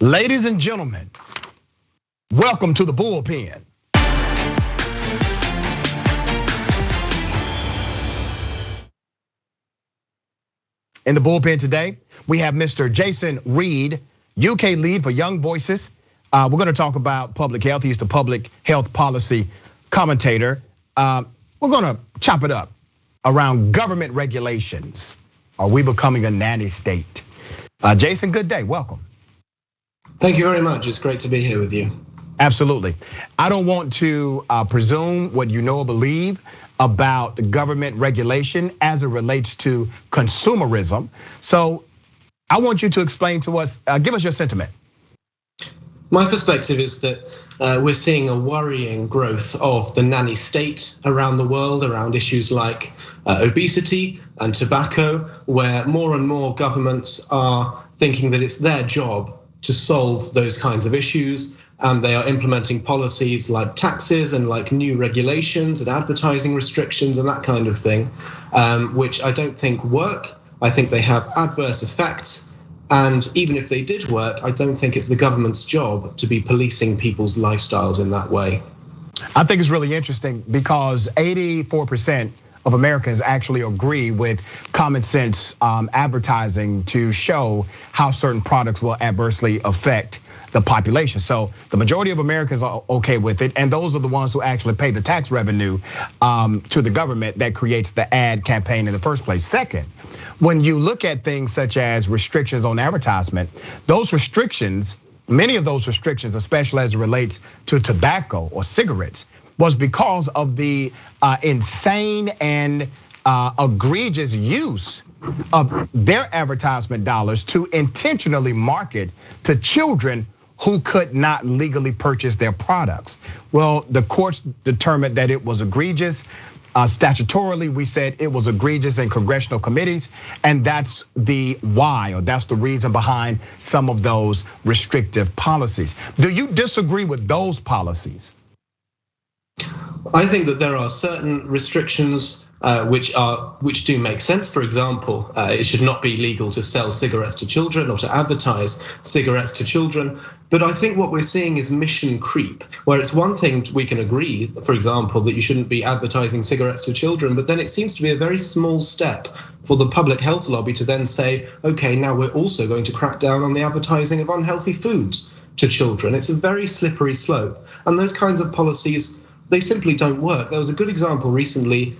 Ladies and gentlemen, welcome to the Bullpen. In the Bullpen today, we have Mr. Jason Reed, UK lead for Young Voices. We're gonna talk about public health. He's the public health policy commentator. We're gonna chop it up around government regulations. Are we becoming a nanny state? Jason, good day, welcome. Thank you very much, it's great to be here with you. Absolutely. I don't want to presume what you know or believe about government regulation as it relates to consumerism. So I want you to explain to us, give us your sentiment. My perspective is that we're seeing a worrying growth of the nanny state around the world, around issues like obesity and tobacco, where more and more governments are thinking that it's their job to solve those kinds of issues. And they are implementing policies like taxes and like new regulations and advertising restrictions and that kind of thing, which I don't think work. I think they have adverse effects. And even if they did work, I don't think it's the government's job to be policing people's lifestyles in that way. I think it's really interesting because 84% of Americans actually agree with common sense advertising to show how certain products will adversely affect the population. So the majority of Americans are okay with it, and those are the ones who actually pay the tax revenue to the government that creates the ad campaign in the first place. Second, when you look at things such as restrictions on advertisement, those restrictions, many of those restrictions, especially as it relates to tobacco or cigarettes, was because of the insane and egregious use of their advertisement dollars to intentionally market to children who could not legally purchase their products. Well, the courts determined that it was egregious. Statutorily, we said it was egregious in congressional committees, and that's the why, or that's the reason behind some of those restrictive policies. Do you disagree with those policies? I think that there are certain restrictions which do make sense. For example, it should not be legal to sell cigarettes to children or to advertise cigarettes to children. But I think what we're seeing is mission creep, where it's one thing we can agree, for example, that you shouldn't be advertising cigarettes to children, but then it seems to be a very small step for the public health lobby to then say, okay, now we're also going to crack down on the advertising of unhealthy foods to children. It's a very slippery slope. And those kinds of policies, they simply don't work. There was a good example recently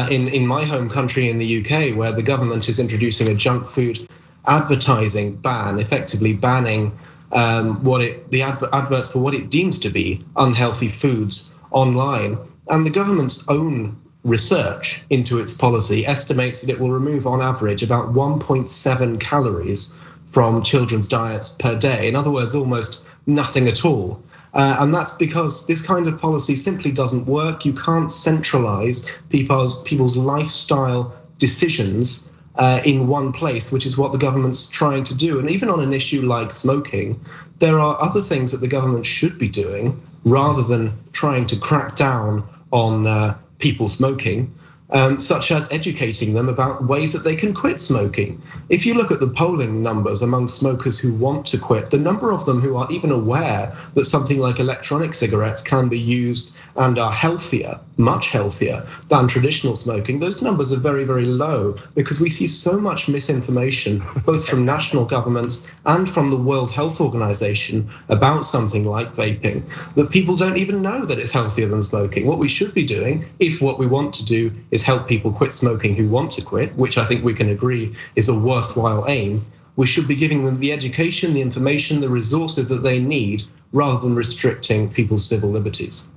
in my home country in the UK, where the government is introducing a junk food advertising ban, effectively banning the adverts for what it deems to be unhealthy foods online. And the government's own research into its policy estimates that it will remove on average about 1.7 calories from children's diets per day. In other words, almost nothing at all. And that's because this kind of policy simply doesn't work. You can't centralize people's lifestyle decisions in one place, which is what the government's trying to do. And even on an issue like smoking, there are other things that the government should be doing rather than trying to crack down on people smoking, such as educating them about ways that they can quit smoking. If you look at the polling numbers among smokers who want to quit, the number of them who are even aware that something like electronic cigarettes can be used and are healthier, much healthier than traditional smoking, those numbers are very, very low because we see so much misinformation, both from national governments and from the World Health Organization about something like vaping, that people don't even know that it's healthier than smoking. What we should be doing, if what we want to do is help people quit smoking who want to quit, which I think we can agree is a worthwhile aim, we should be giving them the education, the information, the resources that they need, rather than restricting people's civil liberties.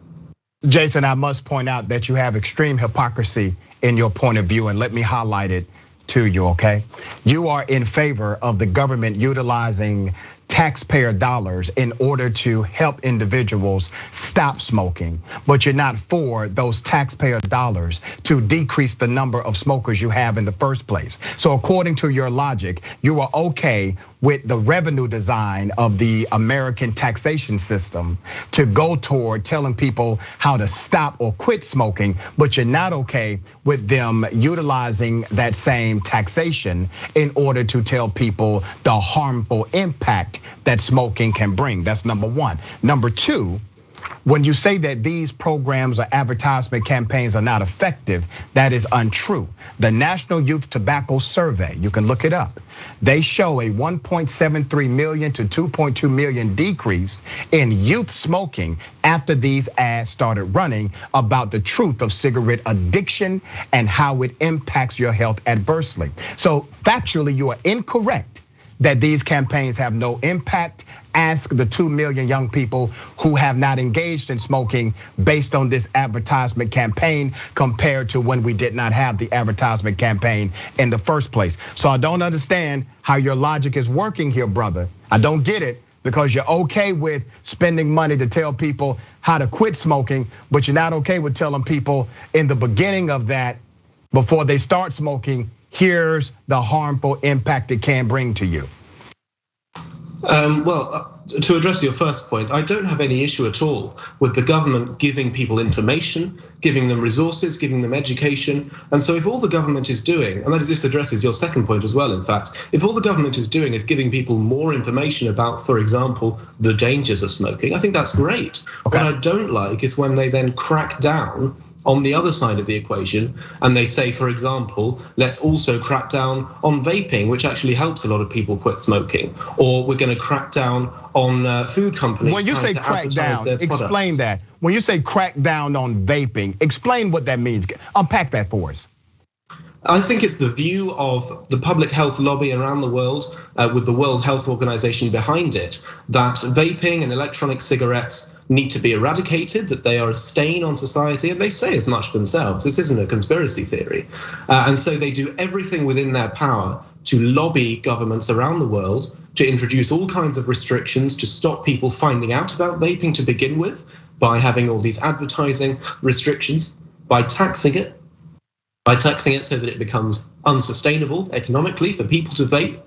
Jason, I must point out that you have extreme hypocrisy in your point of view, and let me highlight it to you, okay? You are in favor of the government utilizing taxpayer dollars in order to help individuals stop smoking, but you're not for those taxpayer dollars to decrease the number of smokers you have in the first place. So according to your logic, you are okay with the revenue design of the American taxation system to go toward telling people how to stop or quit smoking, but you're not okay with them utilizing that same taxation in order to tell people the harmful impact that smoking can bring. That's number one. Number two, when you say that these programs or advertisement campaigns are not effective, that is untrue. The National Youth Tobacco Survey, you can look it up. They show a 1.73 million to 2.2 million decrease in youth smoking after these ads started running about the truth of cigarette addiction and how it impacts your health adversely. So factually, you are incorrect that these campaigns have no impact. Ask the 2 million young people who have not engaged in smoking based on this advertisement campaign compared to when we did not have the advertisement campaign in the first place. So I don't understand how your logic is working here, brother. I don't get it, because you're okay with spending money to tell people how to quit smoking, but you're not okay with telling people in the beginning of that, before they start smoking, here's the harmful impact it can bring to you. Well, to address your first point, I don't have any issue at all with the government giving people information, giving them resources, giving them education. And so if all the government is doing, and this addresses your second point as well, in fact, if all the government is doing is giving people more information about, for example, the dangers of smoking, I think that's great. Okay. What I don't like is when they then crack down on the other side of the equation, and they say, for example, let's also crack down on vaping, which actually helps a lot of people quit smoking, or we're going to crack down on food companies. When you say crack down, explain that. When you say crack down on vaping, explain what that means. Unpack that for us. I think it's the view of the public health lobby around the world, with the World Health Organization behind it, that vaping and electronic cigarettes need to be eradicated, that they are a stain on society, and they say as much themselves. This isn't a conspiracy theory. And so they do everything within their power to lobby governments around the world to introduce all kinds of restrictions to stop people finding out about vaping to begin with, by having all these advertising restrictions, by taxing it so that it becomes unsustainable economically for people to vape,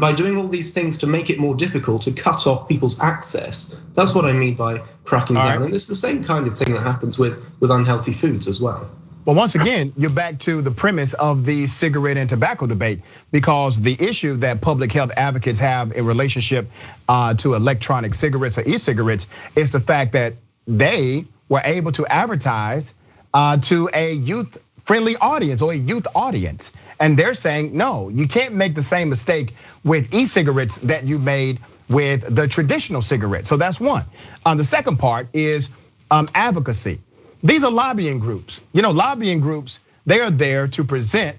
by doing all these things to make it more difficult to cut off people's access. That's what I mean by cracking down. And it's the same kind of thing that happens with unhealthy foods as well. Well, once again, you're back to the premise of the cigarette and tobacco debate, because the issue that public health advocates have in relationship to electronic cigarettes or e-cigarettes is the fact that they were able to advertise to a youth-friendly audience or a youth audience. And they're saying, no, you can't make the same mistake with e-cigarettes that you made with the traditional cigarette. So that's one. The second part is advocacy. These are lobbying groups. You know, lobbying groups, they are there to present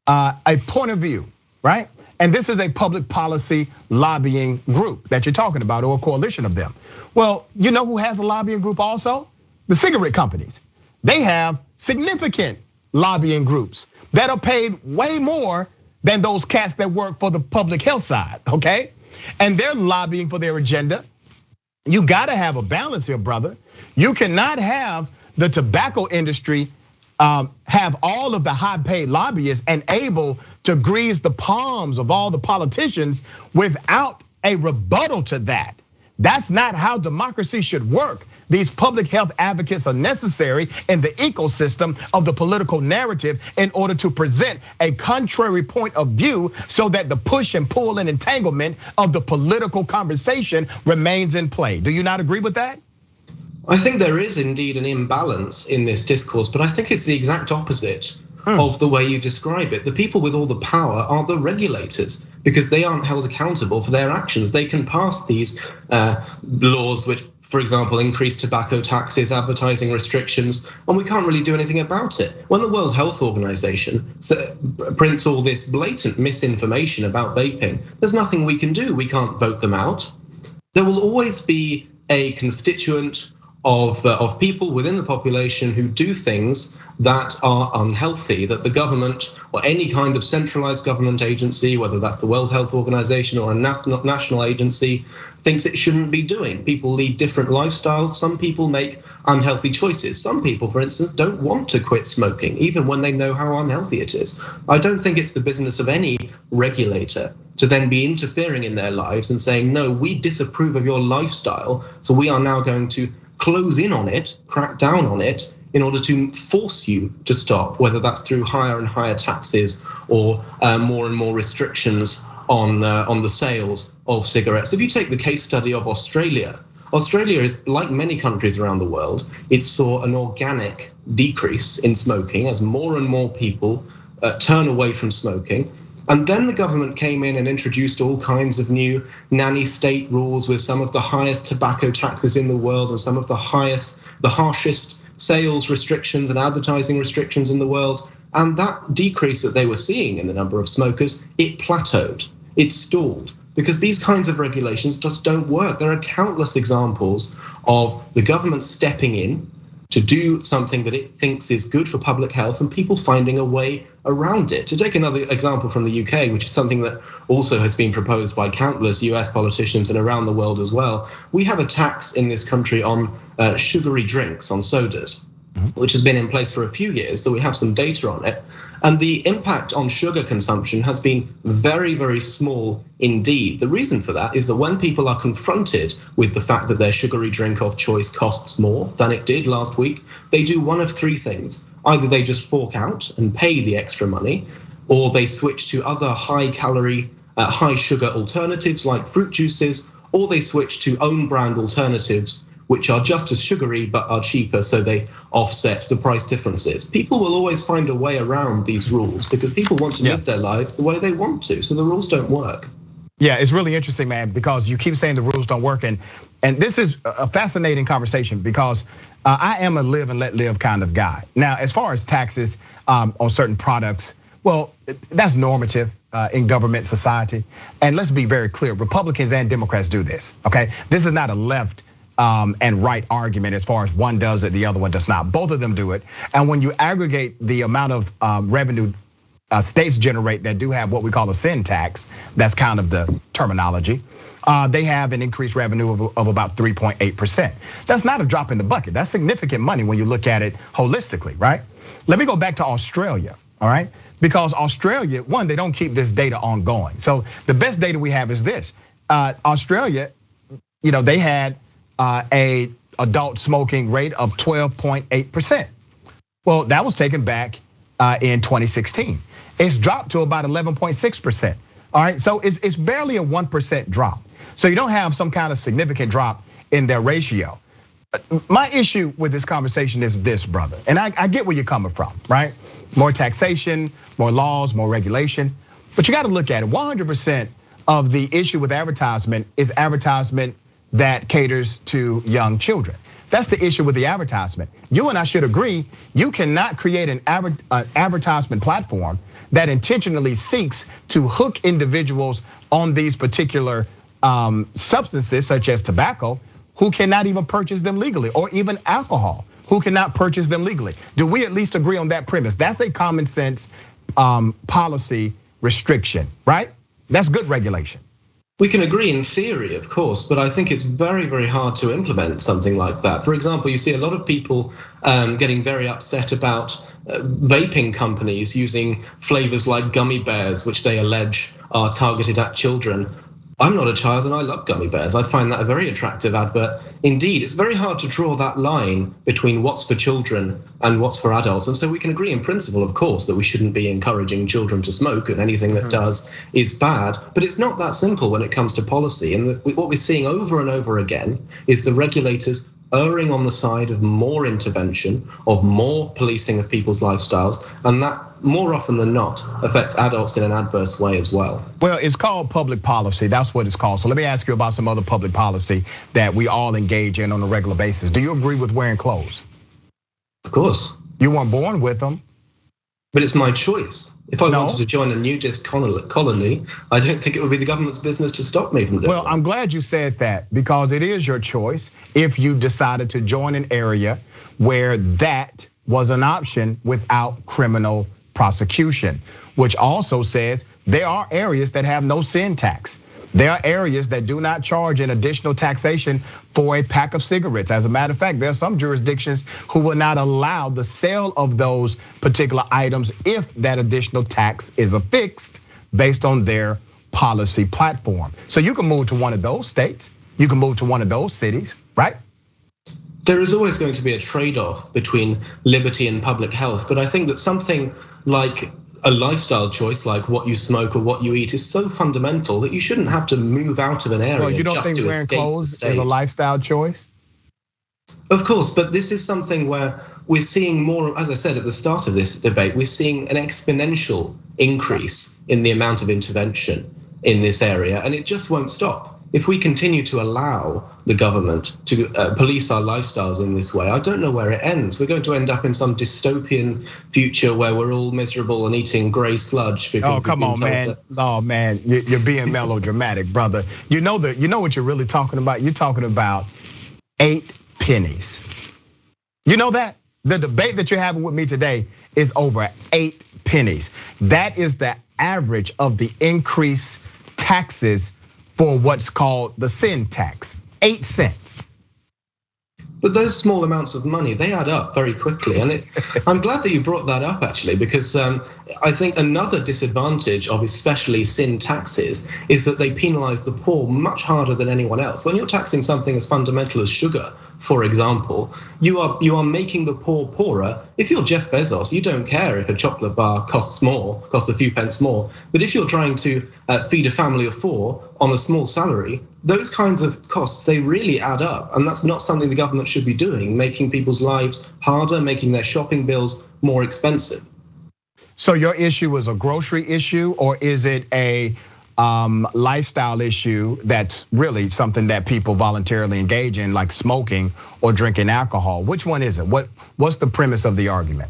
a point of view, right? And this is a public policy lobbying group that you're talking about, or a coalition of them. Well, you know who has a lobbying group also? The cigarette companies. They have significant lobbying groups that are paid way more than those cats that work for the public health side, okay? And they're lobbying for their agenda. You gotta have a balance here, brother. You cannot have the tobacco industry have all of the high paid lobbyists and able to grease the palms of all the politicians without a rebuttal to that. That's not how democracy should work. These public health advocates are necessary in the ecosystem of the political narrative in order to present a contrary point of view so that the push and pull and entanglement of the political conversation remains in play. Do you not agree with that? I think there is indeed an imbalance in this discourse, but I think it's the exact opposite of the way you describe it. The people with all the power are the regulators, because they aren't held accountable for their actions. They can pass these laws which, for example, increase tobacco taxes, advertising restrictions, and we can't really do anything about it. When the World Health Organization prints all this blatant misinformation about vaping, there's nothing we can do. We can't vote them out. There will always be a constituent of people within the population who do things that are unhealthy, that the government or any kind of centralized government agency, whether that's the World Health Organization or a national agency, thinks it shouldn't be doing. People lead different lifestyles. Some people make unhealthy choices. Some people, for instance, don't want to quit smoking, even when they know how unhealthy it is. I don't think it's the business of any regulator to then be interfering in their lives and saying, no, we disapprove of your lifestyle, so we are now going to close in on it, crack down on it, in order to force you to stop, whether that's through higher and higher taxes or more and more restrictions on the sales of cigarettes. If you take the case study of Australia, Australia is like many countries around the world. It saw an organic decrease in smoking as more and more people turn away from smoking. And then the government came in and introduced all kinds of new nanny state rules with some of the highest tobacco taxes in the world and some of the harshest sales restrictions and advertising restrictions in the world. And that decrease that they were seeing in the number of smokers, it plateaued, it stalled, because these kinds of regulations just don't work. There are countless examples of the government stepping in to do something that it thinks is good for public health and people finding a way around it. To take another example from the UK, which is something that also has been proposed by countless US politicians and around the world as well, we have a tax in this country on sugary drinks, on sodas, which has been in place for a few years, so we have some data on it. And the impact on sugar consumption has been very, very small indeed. The reason for that is that when people are confronted with the fact that their sugary drink of choice costs more than it did last week, they do one of three things. Either they just fork out and pay the extra money, or they switch to other high calorie, high sugar alternatives like fruit juices, or they switch to own brand alternatives, which are just as sugary but are cheaper, so they offset the price differences. People will always find a way around these rules because people want to live their lives the way they want to, so the rules don't work. Yeah, it's really interesting, man, because you keep saying the rules don't work, and this is a fascinating conversation because I am a live and let live kind of guy. Now, as far as taxes on certain products, well, that's normative in government society, and let's be very clear, Republicans and Democrats do this, okay? This is not a left and right argument as far as one does it, the other one does not. Both of them do it. And when you aggregate the amount of revenue states generate that do have what we call a sin tax, that's kind of the terminology, they have an increased revenue of about 3.8%. That's not a drop in the bucket. That's significant money when you look at it holistically, right? Let me go back to Australia, all right? Because Australia, one, they don't keep this data ongoing. So the best data we have is this. Australia, they had a adult smoking rate of 12.8%. Well, that was taken back in 2016. It's dropped to about 11.6%. All right, so it's barely a 1% drop. So you don't have some kind of significant drop in their ratio. My issue with this conversation is this, brother, and I get where you're coming from, right? More taxation, more laws, more regulation, but you got to look at it. 100% of the issue with advertisement is advertisement that caters to young children. That's the issue with the advertisement. You and I should agree, you cannot create an advertisement platform that intentionally seeks to hook individuals on these particular substances such as tobacco who cannot even purchase them legally, or even alcohol, who cannot purchase them legally. Do we at least agree on that premise? That's a common sense policy restriction, right? That's good regulation. We can agree in theory, of course, but I think it's very, very hard to implement something like that. For example, you see a lot of people getting very upset about vaping companies using flavors like gummy bears, which they allege are targeted at children. I'm not a child and I love gummy bears. I find that a very attractive advert. Indeed, it's very hard to draw that line between what's for children and what's for adults. And so we can agree in principle, of course, that we shouldn't be encouraging children to smoke, and anything that does is bad. But it's not that simple when it comes to policy. And what we're seeing over and over again is the regulators erring on the side of more intervention, of more policing of people's lifestyles, and that more often than not affects adults in an adverse way as well. Well, it's called public policy. That's what it's called. So let me ask you about some other public policy that we all engage in on a regular basis. Do you agree with wearing clothes? Of course. You weren't born with them. But it's my choice. If I wanted to join a nudist colony, I don't think it would be the government's business to stop me from doing it. Well, I'm glad you said that, because it is your choice if you decided to join an area where that was an option without criminal prosecution, which also says there are areas that have no sin tax. There are areas that do not charge an additional taxation for a pack of cigarettes. As a matter of fact, there are some jurisdictions who will not allow the sale of those particular items if that additional tax is affixed based on their policy platform. So you can move to one of those states, you can move to one of those cities, right? There is always going to be a trade-off between liberty and public health, but I think that something like a lifestyle choice, like what you smoke or what you eat, is so fundamental that you shouldn't have to move out of an area. Well, you don't just think to wearing escape clothes is a lifestyle choice? Of course, but this is something where we're seeing more, as I said at the start of this debate, we're seeing an exponential increase in the amount of intervention in this area, and it just won't stop. If we continue to allow the government to police our lifestyles in this way, I don't know where it ends. We're going to end up in some dystopian future where we're all miserable and eating gray sludge. Oh, come on, man. Oh, man, you're being melodramatic, brother. You know what you're really talking about? You're talking about 8 pennies. You know that? The debate that you're having with me today is over 8 pennies. That is the average of the increased taxes for what's called the sin tax, 8 cents. But those small amounts of money, they add up very quickly. And I'm glad that you brought that up, actually, because I think another disadvantage of especially sin taxes is that they penalize the poor much harder than anyone else. When you're taxing something as fundamental as sugar, for example, you are making the poor poorer. If you're Jeff Bezos, you don't care if a chocolate bar costs a few pence more. But if you're trying to feed a family of 4 on a small salary, those kinds of costs, they really add up. And that's not something the government should be doing, making people's lives harder, making their shopping bills more expensive. So your issue is a grocery issue, or is it a lifestyle issue that's really something that people voluntarily engage in, like smoking or drinking alcohol? Which one is it? What's the premise of the argument?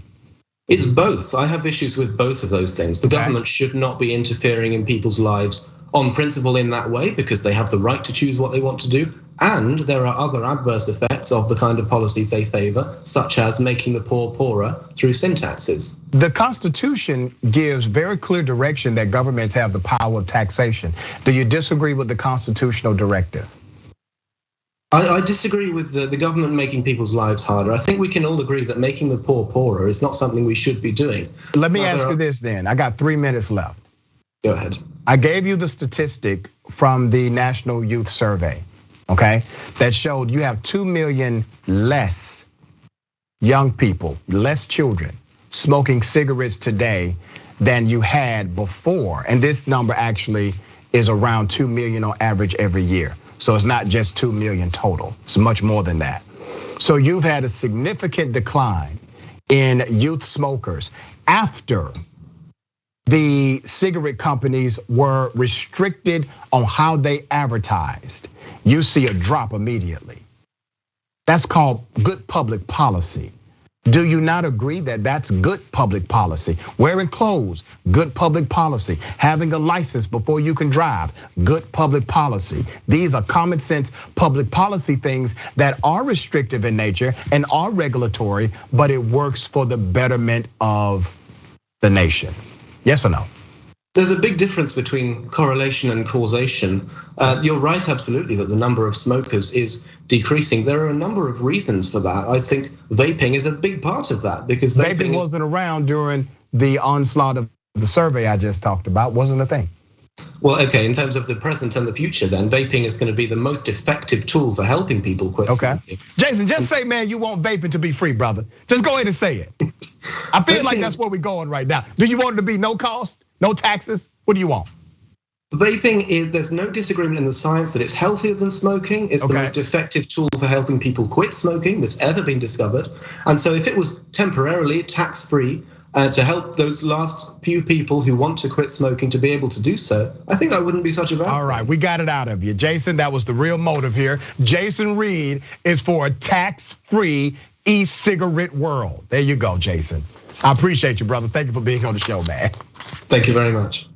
It's both. I have issues with both of those things. The government should not be interfering in people's lives on principle in that way, because they have the right to choose what they want to do. And there are other adverse effects of the kind of policies they favor, such as making the poor poorer through sin taxes. The Constitution gives very clear direction that governments have the power of taxation. Do you disagree with the constitutional directive? I disagree with the government making people's lives harder. I think we can all agree that making the poor poorer is not something we should be doing. Let me ask you this then. I got 3 minutes left. Go ahead. I gave you the statistic from the National Youth Survey, okay? That showed you have 2 million less young people, less children, smoking cigarettes today than you had before. And this number actually is around 2 million on average every year. So it's not just 2 million total, it's much more than that. So you've had a significant decline in youth smokers after the cigarette companies were restricted on how they advertised. You see a drop immediately. That's called good public policy. Do you not agree that that's good public policy? Wearing clothes, good public policy. Having a license before you can drive, good public policy. These are common sense public policy things that are restrictive in nature and are regulatory, but it works for the betterment of the nation. Yes or no? There's a big difference between correlation and causation. You're right, absolutely, that the number of smokers is decreasing. There are a number of reasons for that. I think vaping is a big part of that, because vaping wasn't around during the onslaught of the survey I just talked about, wasn't a thing. Well, okay, in terms of the present and the future, then vaping is going to be the most effective tool for helping people quit smoking. Jason, just say, man, you want vaping to be free, brother. Just go ahead and say it. I feel like that's where we're going right now. Do you want it to be no cost, no taxes? What do you want? Vaping is, there's no disagreement in the science that it's healthier than smoking. It's the most effective tool for helping people quit smoking that's ever been discovered. And so if it was temporarily tax-free, to help those last few people who want to quit smoking to be able to do so, I think that wouldn't be such a bad thing. All right, we got it out of you. Jason, that was the real motive here. Jason Reed is for a tax-free e-cigarette world. There you go, Jason. I appreciate you, brother. Thank you for being on the show, man. Thank you very much.